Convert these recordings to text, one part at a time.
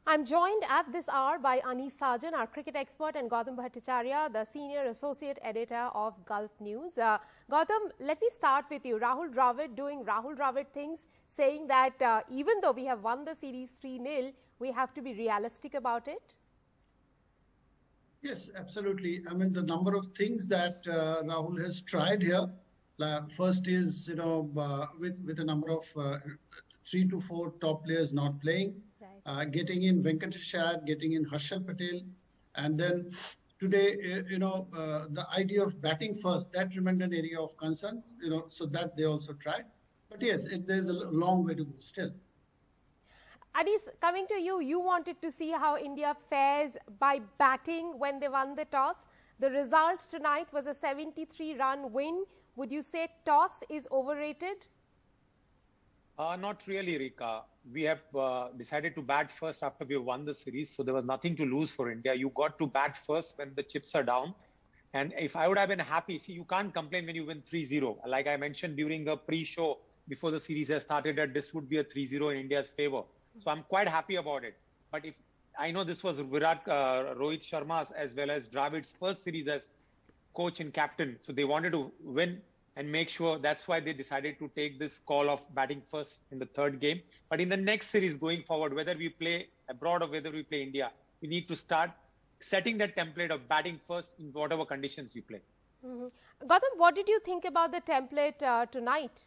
I'm joined at this hour by Anis Sajan, our cricket expert, and Gautam Bhattacharya, the senior associate editor of Gulf News. Gautam, let me start with you. Rahul Dravid doing Rahul Dravid things, saying that even though we have won the series 3-0, we have to be realistic about it. Yes, absolutely. I mean, the number of things that Rahul has tried here. First is, with a number of 3 to 4 top players not playing. Right. Getting in Venkatesh Iyer, getting in Harshal Patel, and then today, the idea of batting first, that remained an area of concern, so that they also tried. But yes, there's a long way to go still. Anis, coming to you, you wanted to see how India fares by batting when they won the toss. The result tonight was a 73-run win. Would you say toss is overrated? Not really, Rika. We have decided to bat first after we won the series, so there was nothing to lose for India. You got to bat first when the chips are down. And if I would have been happy, see, you can't complain when you win 3-0. Like I mentioned during the pre-show before the series has started, that this would be a 3-0 in India's favor. So I'm quite happy about it. But if I know this was Rohit Sharma's as well as Dravid's first series as coach and captain, so they wanted to win and make sure. That's why they decided to take this call of batting first in the third game. But in the next series going forward, whether we play abroad or whether we play India, we need to start setting that template of batting first in whatever conditions we play. Gautam, what did you think about the template tonight?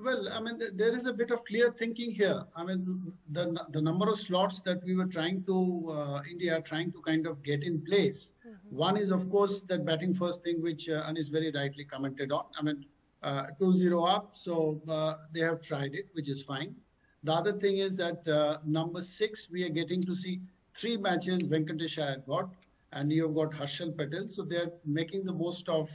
Well, I mean, there is a bit of clear thinking here. I mean, the number of slots that we were trying to, India trying to kind of get in place. One is, of course, that batting first thing, which Anis very rightly commented on. I mean, 2-0 up, so they have tried it, which is fine. The other thing is that number 6, we are getting to see 3 matches Venkatesh Iyer got, and you've got Harshal Patel. So they're making the most of,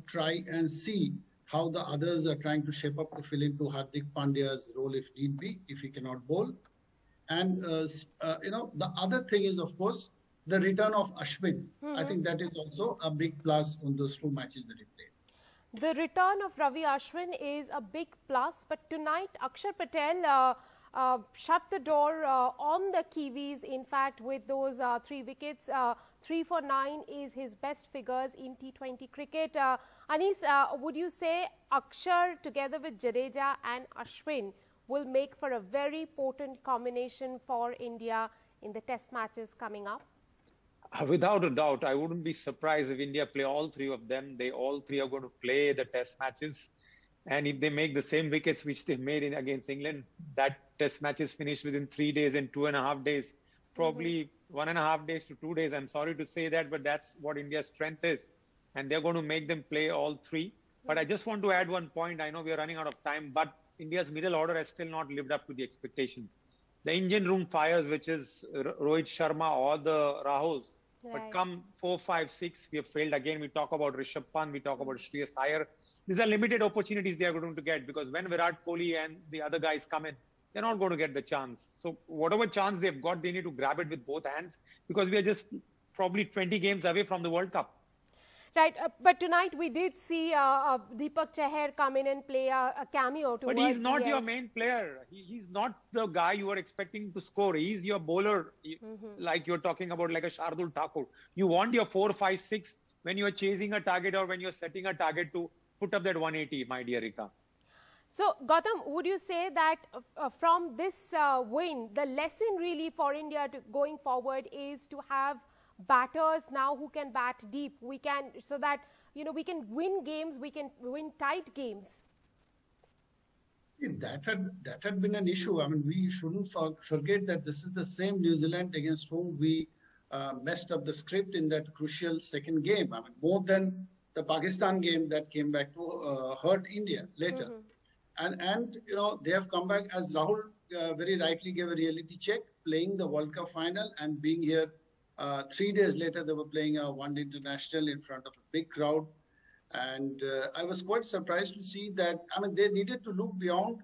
try and see how the others are trying to shape up to fill into Hardik Pandya's role if need be, if he cannot bowl. And, the other thing is, of course, the return of Ashwin. I think that is also a big plus on those 2 matches that he played. The return of Ravi Ashwin is a big plus, but tonight Akshar Patel shut the door on the Kiwis. In fact, with those 3 wickets, 3 for 9 is his best figures in T20 cricket. Anis, would you say Akshar together with Jadeja and Ashwin will make for a very potent combination for India in the test matches coming up? Without a doubt, I wouldn't be surprised if India play all 3 of them. They all 3 are going to play the test matches. And if they make the same wickets which they made against England, that test match is finished within 3 days and 2.5 days. Probably 1.5 days to 2 days. I'm sorry to say that, but that's what India's strength is. And they're going to make them play all 3. But I just want to add one point. I know we are running out of time, but India's middle order has still not lived up to the expectation. The engine room fires, which is Rohit Sharma or the Rahuls. Right. But come 4, 5, 6, we have failed again. We talk about Rishabh Pant, we talk about Shreyas Iyer. These are limited opportunities they are going to get, because when Virat Kohli and the other guys come in, they're not going to get the chance. So whatever chance they've got, they need to grab it with both hands, because we are just probably 20 games away from the World Cup. Right, but tonight we did see Deepak Chahar come in and play a cameo. But he's not your main player. He's not the guy you are expecting to score. He's your bowler, like you're talking about, like a Shardul Thakur. You want your 4, 5, 6 when you're chasing a target or when you're setting a target to put up that 180, my dear Rika. So, Gautam, would you say that from this win, the lesson really for India going forward is to have batters now who can bat deep? We can, so that, we can win games, we can win tight games. That had been an issue. I mean, we shouldn't forget that this is the same New Zealand against whom we messed up the script in that crucial second game. I mean, more than the Pakistan game that came back to hurt India later. And they have come back, as Rahul very rightly gave a reality check, playing the World Cup final and being here 3 days later. They were playing a one-day international in front of a big crowd. And I was quite surprised to see that, I mean, they needed to look beyond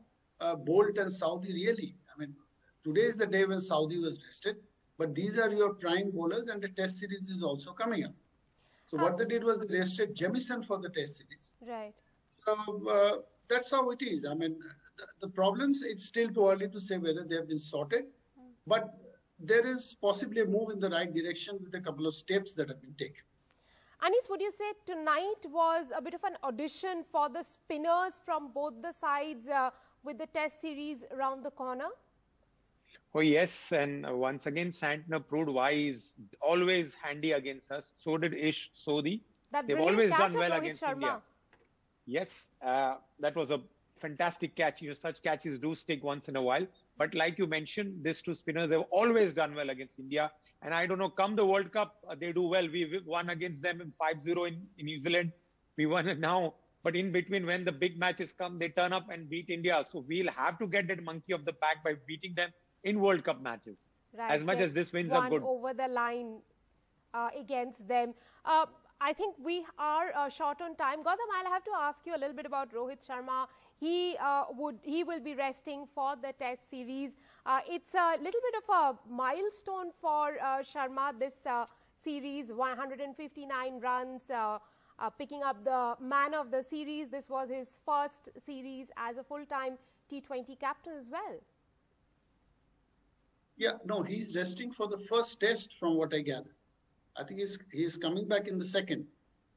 Bolt and Saudi, really. I mean, today is the day when Saudi was rested, but these are your prime bowlers, and the test series is also coming up. So what they did was they rested Jamieson for the test series. Right. So that's how it is. I mean, the problems, it's still too early to say whether they have been sorted, but there is possibly a move in the right direction with a couple of steps that have been taken. Anis, would you say tonight was a bit of an audition for the spinners from both the sides with the test series around the corner? Oh, yes. And once again, Santner proved why he's always handy against us. So did Ish Sodhi. That They've brilliant always catch done of well Rohit against Sharma. India. Yes, that was a fantastic catch. You know, such catches do stick once in a while. But like you mentioned, these two spinners have always done well against India. And I don't know, come the World Cup, they do well. We won against them in 5-0 in New Zealand. We won it now. But in between, when the big matches come, they turn up and beat India. So we'll have to get that monkey off the back by beating them in World Cup matches. Right, As much as these wins are good. Over the line against them. I think we are short on time. Gautam, I'll have to ask you a little bit about Rohit Sharma. He will be resting for the test series. It's a little bit of a milestone for Sharma, this series, 159 runs, picking up the man of the series. This was his first series as a full-time T20 captain as well. Yeah, no, he's resting for the first test from what I gather. I think he's coming back in the second.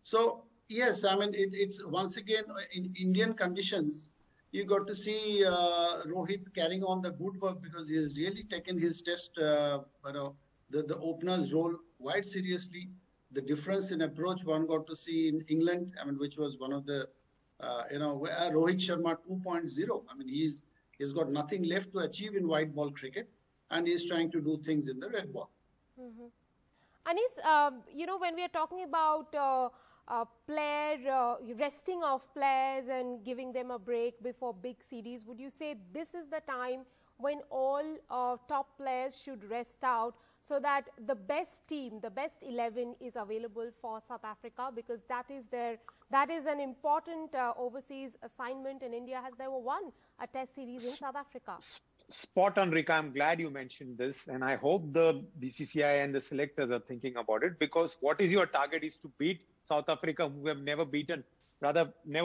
So, yes, I mean, it's once again in Indian conditions, you got to see Rohit carrying on the good work because he has really taken his test, the opener's role quite seriously. The difference in approach one got to see in England, I mean, which was one of the, Rohit Sharma 2.0. I mean, he's got nothing left to achieve in white ball cricket, and he's trying to do things in the red ball. Mm-hmm. Anis, when we are talking about resting of players and giving them a break before big series, would you say this is the time when all top players should rest out so that the best team, the best 11 is available for South Africa, because that is an important overseas assignment, and India has never won a test series in South Africa. Spot on, Rika. I'm glad you mentioned this, and I hope the BCCI and the selectors are thinking about it, because what is your target is to beat South Africa, who have never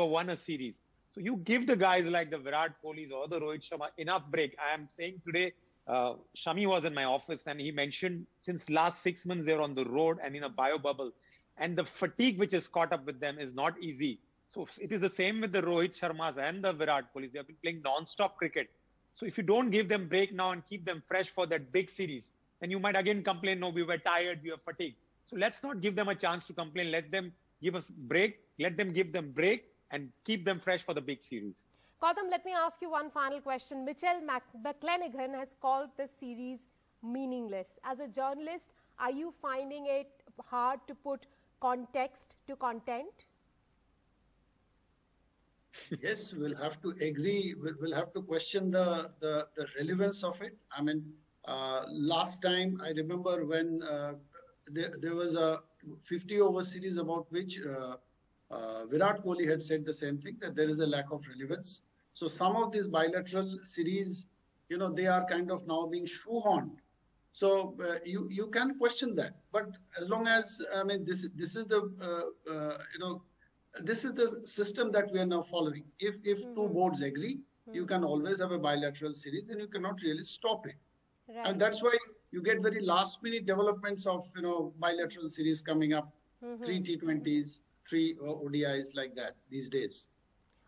won a series. So you give the guys like the Virat Kohlis or the Rohit Sharma enough break. I am saying today, Shami was in my office and he mentioned since last 6 months they're on the road and in a bio bubble, and the fatigue which is caught up with them is not easy. So it is the same with the Rohit Sharmas and the Virat Kohlis. They have been playing non-stop cricket. So if you don't give them break now and keep them fresh for that big series, then you might again complain, no, we were tired, we were fatigued. So let's not give them a chance to complain. Let them give us break. Let them give them break and keep them fresh for the big series. Gautam, let me ask you one final question. Mitchell McClenaghan has called this series meaningless. As a journalist, are you finding it hard to put context to content? Yes, we'll have to agree. We'll have to question the relevance of it. I mean, last time I remember when there was a 50-over series about which Virat Kohli had said the same thing, that there is a lack of relevance. So some of these bilateral series, they are kind of now being shoehorned. So you can question that. But as long as, I mean, this is the, this is the system that we are now following. If two boards agree, you can always have a bilateral series, and you cannot really stop it. Right. And that's why you get very last-minute developments of bilateral series coming up, 3 T20s, 3 ODIs like that these days.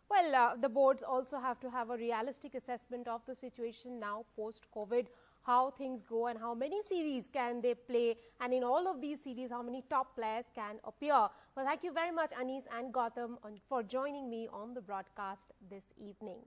Well, the boards also have to have a realistic assessment of the situation now post-COVID, how things go and how many series can they play, and in all of these series, how many top players can appear. Well, thank you very much, Anis and Gautam, for joining me on the broadcast this evening.